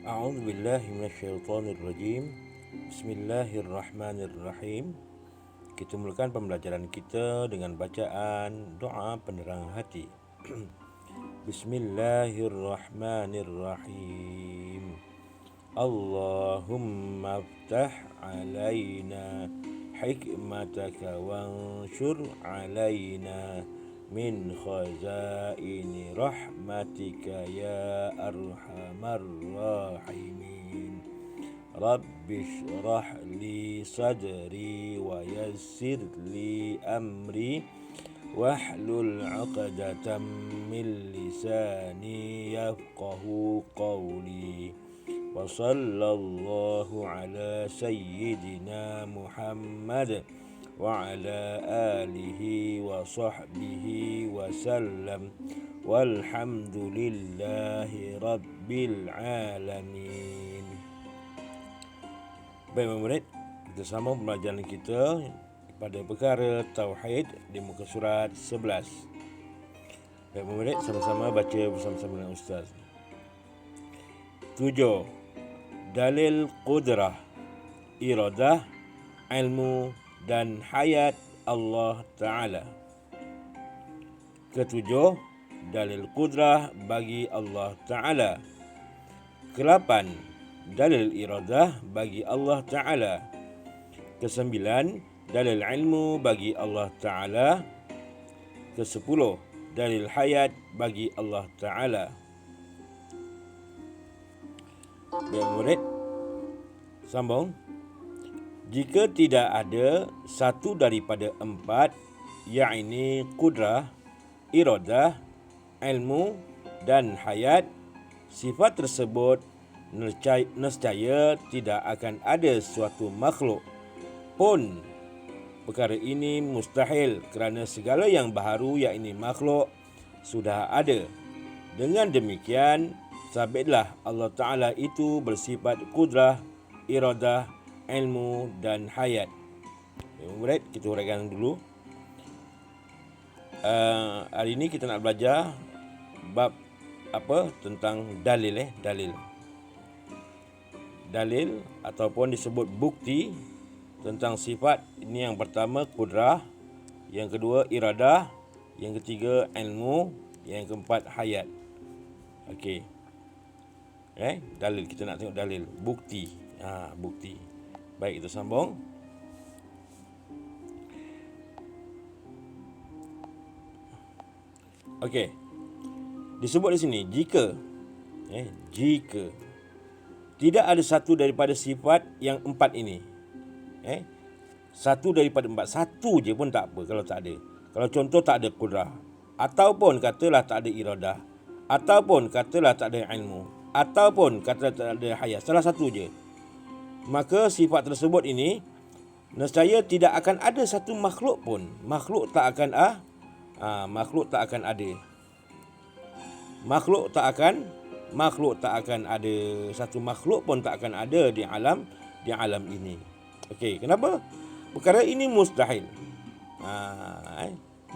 A'udzu billahi minasyaitonir rajim. Bismillahirrahmanirrahim. Kita mulakan pembelajaran kita dengan bacaan doa penerang hati. Bismillahirrahmanirrahim. Allahumma aftah alaina hikmataka wanshur alaina min khazaini rahmatika ya arhamar rahimin. Rabbi shrah li sadri wa yassir li amri wahlul 'uqdatam min lisani yafqahu qawli. Wa sallallahu ala sayyidina Muhammad wa ala alihi wa sahbihi wa sallam walhamdulillahi rabbil alamin. Baik murid, kita sambung pembelajaran kita pada perkara tauhid di muka surat 11. Baik murid, sama-sama baca bersama-sama dengan ustaz. 7. Dalil qudrah, iradah, ilmu dan hayat Allah Ta'ala. Ketujuh, dalil qudrah bagi Allah Ta'ala. Ke-8, dalil iradah bagi Allah Ta'ala. Ke-9, dalil ilmu bagi Allah Ta'ala. Ke-10, dalil hayat bagi Allah Ta'ala. Baik murid, sambung. Jika tidak ada satu daripada empat, yakni qudrah, iradah, ilmu dan hayat, sifat tersebut nescaya tidak akan ada suatu makhluk pun. Perkara ini mustahil kerana segala yang baharu yakni makhluk sudah ada. Dengan demikian, sabitlah Allah Ta'ala itu bersifat qudrah, iradah, ilmu dan hayat. Murid, kita huraikan dulu. Hari ini kita nak belajar bab apa tentang dalil. Dalil ataupun disebut bukti tentang sifat. Ini yang pertama qudrah, yang kedua iradah, yang ketiga ilmu, yang keempat hayat. Okey. Dalil, kita nak tengok dalil, bukti. Bukti. Baik, kita sambung. Okey. Disebut di sini jika tidak ada satu daripada sifat yang empat ini. Satu daripada empat, satu je pun tak apa kalau tak ada. Kalau contoh tak ada qudrah, ataupun katalah tak ada iradah, ataupun katalah tak ada ilmu, ataupun katalah tak ada hayat, salah satu je, maka sifat tersebut ini nescaya tidak akan ada satu makhluk pun. Makhluk tak akan ada. Makhluk tak akan ada. Satu makhluk pun tak akan ada di alam ini. Okey, kenapa? Perkara ini mustahil.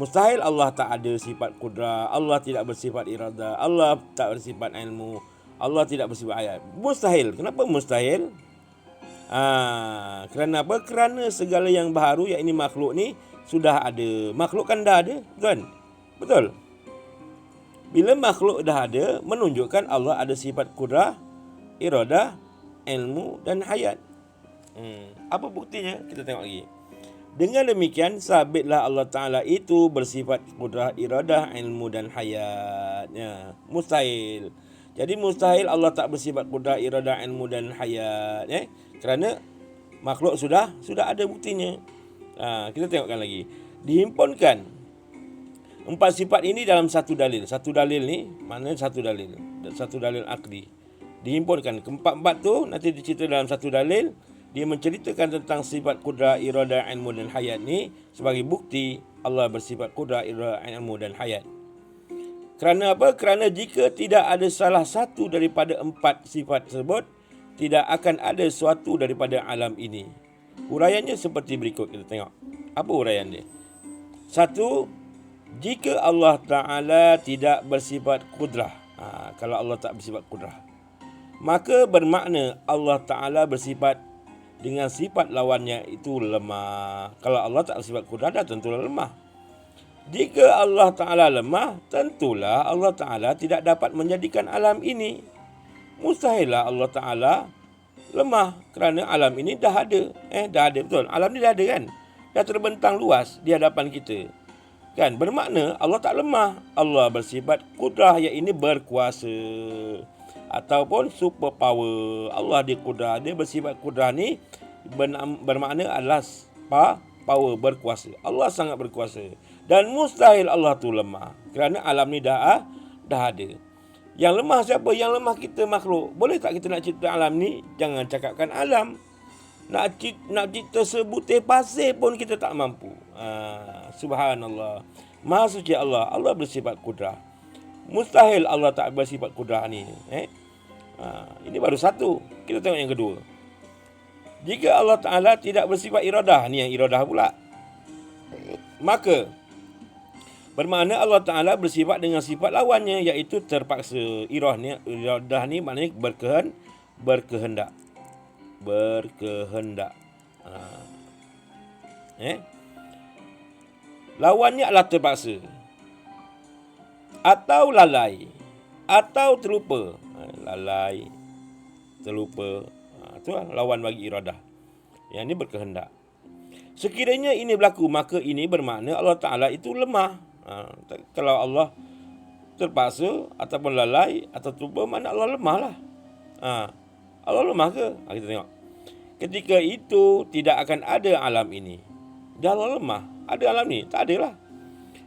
Mustahil Allah tak ada sifat qudrah, Allah tidak bersifat iradah, Allah tak bersifat ilmu, Allah tidak bersifat hayat. Mustahil. Kenapa mustahil? Kerana apa? Kerana segala yang baharu yakni makhluk ni sudah ada. Makhluk kan dah ada, kan? Betul? Bila makhluk dah ada, menunjukkan Allah ada sifat qudrah, iradah, ilmu dan hayat. Apa buktinya? Kita tengok lagi. Dengan demikian, sabitlah Allah Ta'ala itu bersifat qudrah, iradah, ilmu dan hayat. Mustahil. Jadi mustahil Allah tak bersifat qudrah, iradah, ilmu dan hayat. Kerana makhluk sudah ada buktinya. Kita tengokkan lagi. Dihimpunkan empat sifat ini dalam satu dalil. Satu dalil ni, maknanya satu dalil. Satu dalil akli. Dihimpunkan. Keempat-empat tu nanti dicerita dalam satu dalil. Dia menceritakan tentang sifat qudrah, iradah, ilmu dan hayat ni sebagai bukti Allah bersifat qudrah, iradah, ilmu dan hayat. Kerana apa? Kerana jika tidak ada salah satu daripada empat sifat tersebut, tidak akan ada suatu daripada alam ini. Huraiannya seperti berikut, kita tengok. Apa huraian dia? Satu, jika Allah Ta'ala tidak bersifat qudrah. Kalau Allah tak bersifat qudrah, maka bermakna Allah Ta'ala bersifat dengan sifat lawannya itu lemah. Kalau Allah tak bersifat kudrat, dah tentulah lemah. Jika Allah Ta'ala lemah, tentulah Allah Ta'ala tidak dapat menjadikan alam ini. Mustahillah Allah Ta'ala lemah kerana alam ini dah ada. Dah ada, betul. Alam ni dah ada kan? Dah terbentang luas di hadapan kita. Kan? Bermakna Allah tak lemah. Allah bersifat kudrah, iaitu berkuasa. Ataupun super power. Allah dia kudrah. Dia bersifat kudrah ni bermakna adalah power, berkuasa. Allah sangat berkuasa. Dan mustahil Allah tu lemah. Kerana alam ni dah ada. Yang lemah siapa? Yang lemah kita makhluk. Boleh tak kita nak cipta alam ni? Jangan cakapkan alam. Nak cipta sebutir pasir pun kita tak mampu. Subhanallah. Maha suci Allah. Allah bersifat kudrah. Mustahil Allah tak bersifat kudrah ni. Ini baru satu. Kita tengok yang kedua. Jika Allah Ta'ala tidak bersifat iradah. Ni yang iradah pula. Maka bermakna Allah Ta'ala bersifat dengan sifat lawannya, iaitu terpaksa. Iradah ni maknanya berkehendak. Lawannya adalah terpaksa. Atau lalai. Atau terlupa. Lalai, terlupa. Itu lawan bagi iradah. Yang ini berkehendak. Sekiranya ini berlaku, maka ini bermakna Allah Ta'ala itu lemah. Kalau Allah terpaksa ataupun lalai atau terlupa, makna Allah lemah lah. Allah lemah ke? Kita tengok. Ketika itu tidak akan ada alam ini. Dah Allah lemah. Ada alam ni? Tak ada lah.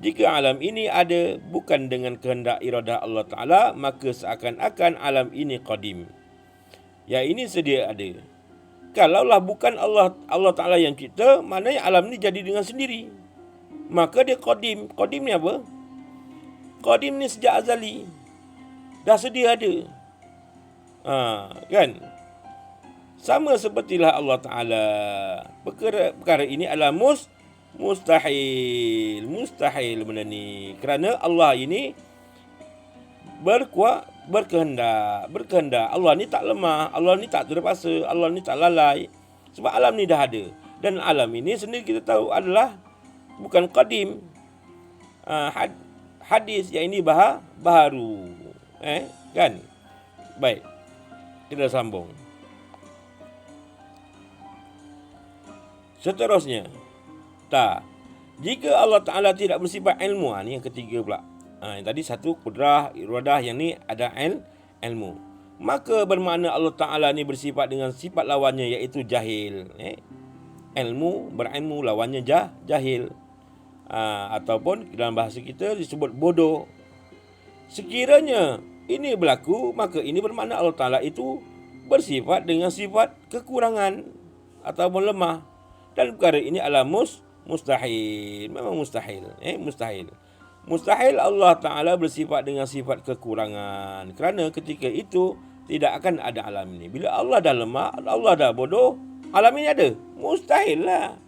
Jika alam ini ada bukan dengan kehendak iradah Allah Ta'ala, maka seakan-akan alam ini qadim. Ya, ini sedia ada. Kalaulah bukan Allah Ta'ala yang cipta, maknanya alam ni jadi dengan sendiri. Maka dia qadim. Qadim ni apa? Qadim ni sejak azali. Dah sedia ada. Kan? Sama sepertilah Allah Ta'ala. Perkara ini adalah mustahil benda ni. Kerana Allah ini berkehendak. Allah ni tak lemah, Allah ni tak terpaksa, Allah ni tak lalai. Sebab alam ni dah ada. Dan alam ini sendiri kita tahu adalah bukan qadim. Hadis yang ini baharu. Kan? Baik. Kita sambung. Seterusnya. Jika Allah Ta'ala tidak bersifat ilmu, ni yang ketiga pula. Yang tadi satu kudrah, iradah, yang ni ada ilmu. Maka bermakna Allah Ta'ala ni bersifat dengan sifat lawannya, iaitu jahil. Ilmu, berilmu, lawannya jahil. Ataupun dalam bahasa kita disebut bodoh. Sekiranya ini berlaku, maka ini bermakna Allah Ta'ala itu bersifat dengan sifat kekurangan ataupun lemah. Dan perkara ini adalah mustahil. Memang mustahil. Mustahil Allah Ta'ala bersifat dengan sifat kekurangan. Kerana ketika itu tidak akan ada alam ini. Bila Allah dah lemah, Allah dah bodoh, alam ini ada? Mustahil lah.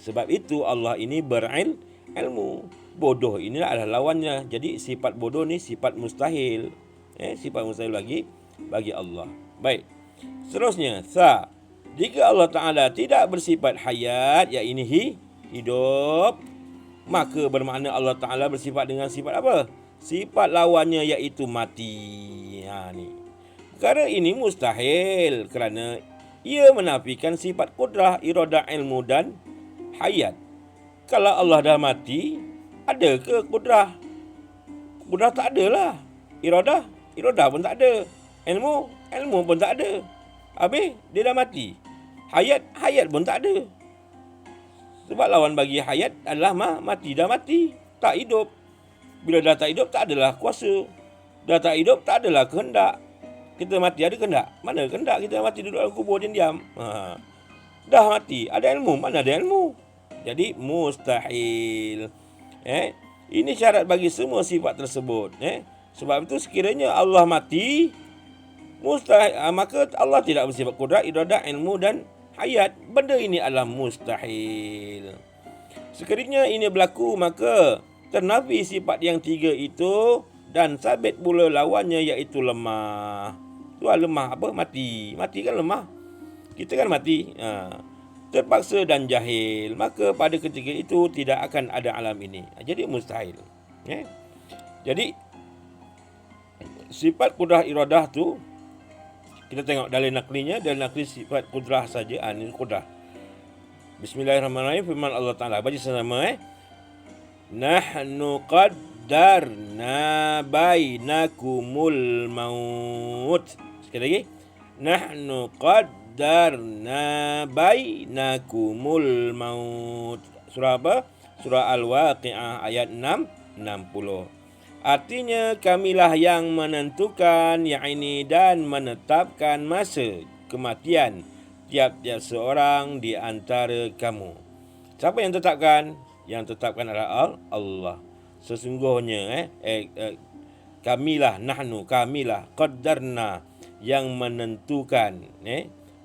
Sebab itu Allah ini berilmu. Bodoh ini adalah lawannya. Jadi sifat bodoh ni sifat mustahil. Sifat mustahil bagi Allah. Baik. Seterusnya, jika Allah Ta'ala tidak bersifat hayat, iaitu hidup, maka bermakna Allah Ta'ala bersifat dengan sifat apa? Sifat lawannya, iaitu mati. Ni. Perkara ini mustahil kerana ia menafikan sifat kudrah, iradah, ilmu dan hayat. Kalau Allah dah mati, ada ke kudrah? Kudrah tak ada lah. Iradah pun tak ada. Ilmu pun tak ada. Habis dia dah mati. Hayat pun tak ada. Sebab lawan bagi hayat adalah mati. Dah mati, tak hidup. Bila dah tak hidup, tak adalah kuasa. Dah tak hidup, tak adalah kehendak. Kita mati ada kehendak? Mana kehendak? Kita mati duduk dalam kubur diam. Dah mati, ada ilmu? Mana ada ilmu? Jadi mustahil. Ini syarat bagi semua sifat tersebut. Sebab itu sekiranya Allah mati, mustahil, maka Allah tidak bersifat kudrat, iradah, ilmu dan hayat. Benda ini adalah mustahil. Sekiranya ini berlaku, maka ternafi sifat yang tiga itu dan sabit pula lawannya, iaitu lemah. Tu lemah apa? Mati. Mati kan lemah. Kita kan mati. Terpaksa dan jahil. Maka pada ketika itu tidak akan ada alam ini. Jadi mustahil. Jadi sifat kudrah iradah tu kita tengok dalil naklinya. Dalil nakli sifat kudrah saja. Ini kudrah. Bismillahirrahmanirrahim. Firman Allah Ta'ala. Baca sama. Nahnu qaddarna bainakumul maut. Sekali lagi. Nahnu qaddarna bainakumul maut. Surah apa? Surah Al-Waqi'ah ayat 60. Artinya kamilah yang menentukan yakni dan menetapkan masa kematian tiap-tiap seorang di antara kamu. Siapa yang tetapkan? Yang tetapkan adalah Allah. Sesungguhnya kamilah, nahnu, kamilah, qaddarna, yang menentukan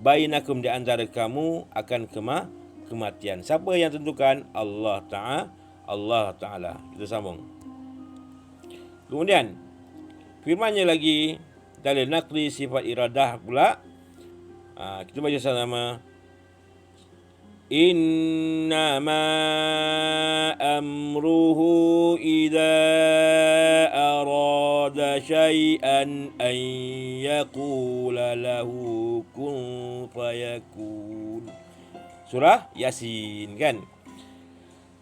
bainakum di antara kamu akan kematian. Siapa yang tentukan? Allah Ta'ala. Kita sambung. Kemudian firmannya lagi dalil nakli sifat iradah pula. Kita baca sama. Innama amruhu idza arada syai'an an yaqula lahu kun fayakun. Surah Yasin kan?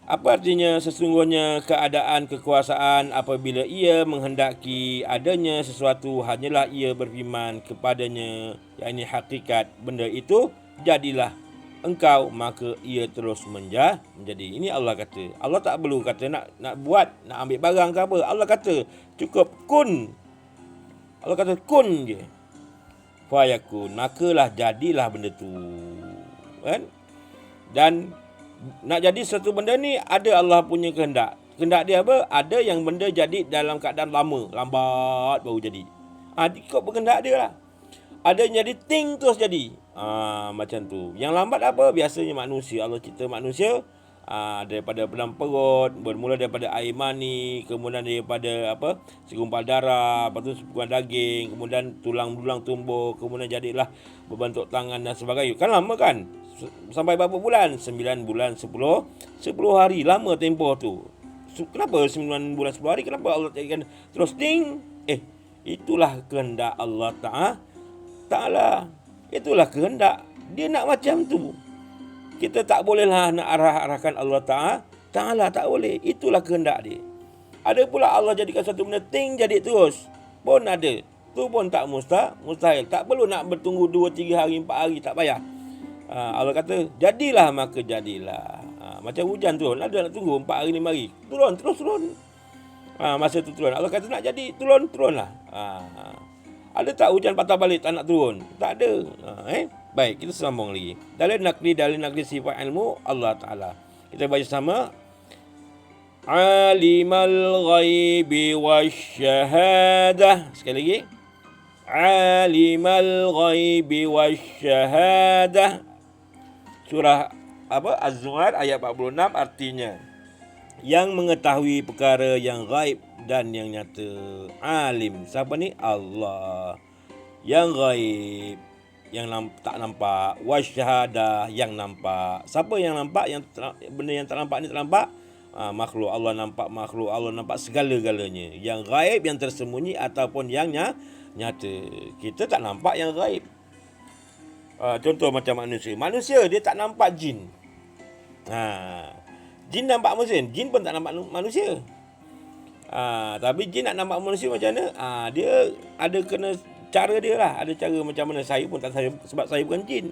Apa artinya? Sesungguhnya keadaan kekuasaan apabila ia menghendaki adanya sesuatu, hanyalah ia berfirman kepadanya, yakni hakikat benda itu, jadilah engkau, maka ia terus menjadi. Ini Allah kata. Allah tak perlu kata nak buat, nak ambil barang ke apa. Allah kata cukup kun. Allah kata kun je. Fayakun. Makalah jadilah benda tu. Kan? Dan nak jadi satu benda ni ada Allah punya kehendak. Kehendak dia apa? Ada yang benda jadi dalam keadaan lama, lambat baru jadi. Ikut berkehendak dia lah. Ada yang jadi ting terus jadi. Macam tu. Yang lambat apa? Biasanya manusia. Allah cipta manusia daripada dalam perut, bermula daripada air mani, kemudian daripada segumpal darah, lepas tu segumpal daging, kemudian tulang-tulang tumbuh, kemudian jadilah berbentuk tangan dan sebagainya. Kan lama kan? Sampai berapa bulan? 9 bulan 10 hari. Lama tempoh tu. Kenapa 9 bulan 10 hari? Kenapa Allah jadikan terus ting? Itulah kehendak Allah Ta'ala. Itulah kehendak. Dia nak macam tu. Kita tak bolehlah nak arahkan Allah Ta'ala. Tak boleh. Itulah kehendak dia. Ada pula Allah jadikan satu benda ting jadi terus. Pun ada. Tu pun tak mustahil. Tak perlu nak bertunggu 2, 3 hari, 4 hari. Tak payah. Allah kata jadilah, maka jadilah. Macam hujan turun. Ada nak tunggu 4 hari, 5 hari. Terus turun. Masa tu turun. Allah kata nak jadi, turunlah. Ada tak hujan patah balik tak nak turun? Tak ada. Baik, kita sambung lagi. Dalil nakli sifat ilmu Allah Ta'ala. Kita baca sama. Alimal ghaibi wasyahadah. Sekali lagi. Alimal ghaibi wasyahadah. Surah Az-Zumar ayat 46, artinya yang mengetahui perkara yang gaib dan yang nyata. Alim. Siapa ni? Allah. Yang gaib, yang tak nampak. Wasyahadah, yang nampak. Siapa yang nampak? Benda yang tak nampak ni tak nampak. Makhluk. Allah nampak makhluk. Allah nampak segala-galanya. Yang gaib, yang tersembunyi ataupun yang nyata. Kita tak nampak yang gaib. Contoh macam manusia. Manusia dia tak nampak jin. Jin nampak manusia. Jin pun tak nampak manusia. Tapi jin nak nampak manusia macam mana? Dia ada kena cara dia lah. Ada cara macam mana. Saya pun tak tahu sebab saya bukan jin.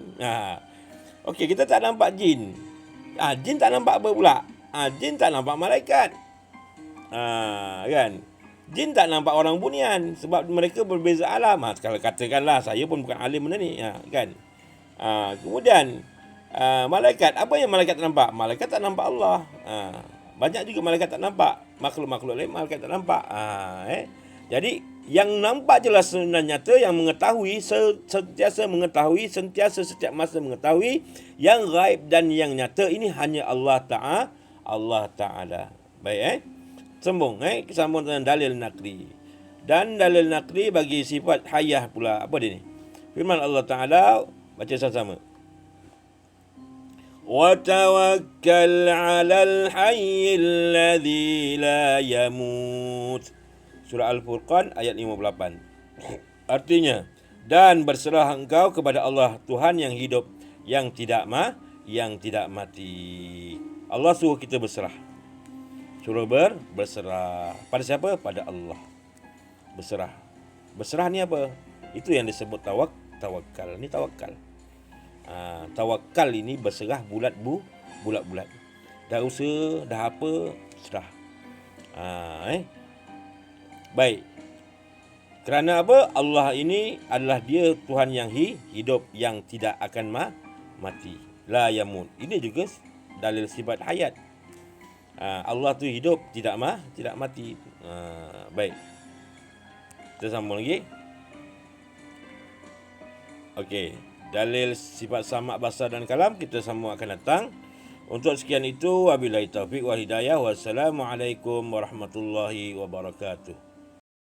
Okey, kita tak nampak jin. Jin tak nampak apa pula? Jin tak nampak malaikat. Kan? Jin tak nampak orang bunian sebab mereka berbeza alam. Kalau katakanlah saya pun bukan alim benda ni, kan? Kemudian malaikat, apa yang malaikat tak nampak? Malaikat tak nampak Allah. Banyak juga malaikat tak nampak. Makhluk-makhluk lain malaikat tak nampak. Jadi yang nampak jelas dan nyata, yang mengetahui, sentiasa mengetahui, sentiasa setiap masa mengetahui, yang gaib dan yang nyata ini hanya Allah Ta'ala. Baik, sambung dengan dalil nakli. Dan dalil naqli bagi sifat hayah pula. Apa dia ni? Firman Allah Ta'ala, baca sama-sama. وَتَوَكَّلْ عَلَى الْحَيِّ الَّذِي لَا يَمُوتُ. Surah Al-Furqan ayat 58. Artinya, dan berserah engkau kepada Allah, Tuhan yang hidup, yang tidak mati. Allah suruh kita berserah. Suruh berserah. Pada siapa? Pada Allah. Berserah. Berserah ni apa? Itu yang disebut tawakal. Ni tawakal. Tawakal ini berserah bulat-bulat. Dah usaha, dah apa, serah. Baik. Kerana apa? Allah ini adalah dia Tuhan yang hidup, yang tidak akan mati. La yamut. Ini juga dalil sifat hayat. Allah tu hidup, tidak mati. Baik. Kita sambung lagi. Okey. Dalil sifat samak, basar dan kalam kita sambung akan datang. Untuk sekian itu, wabillahi taufiq wal hidayah. Wassalamualaikum warahmatullahi wabarakatuh.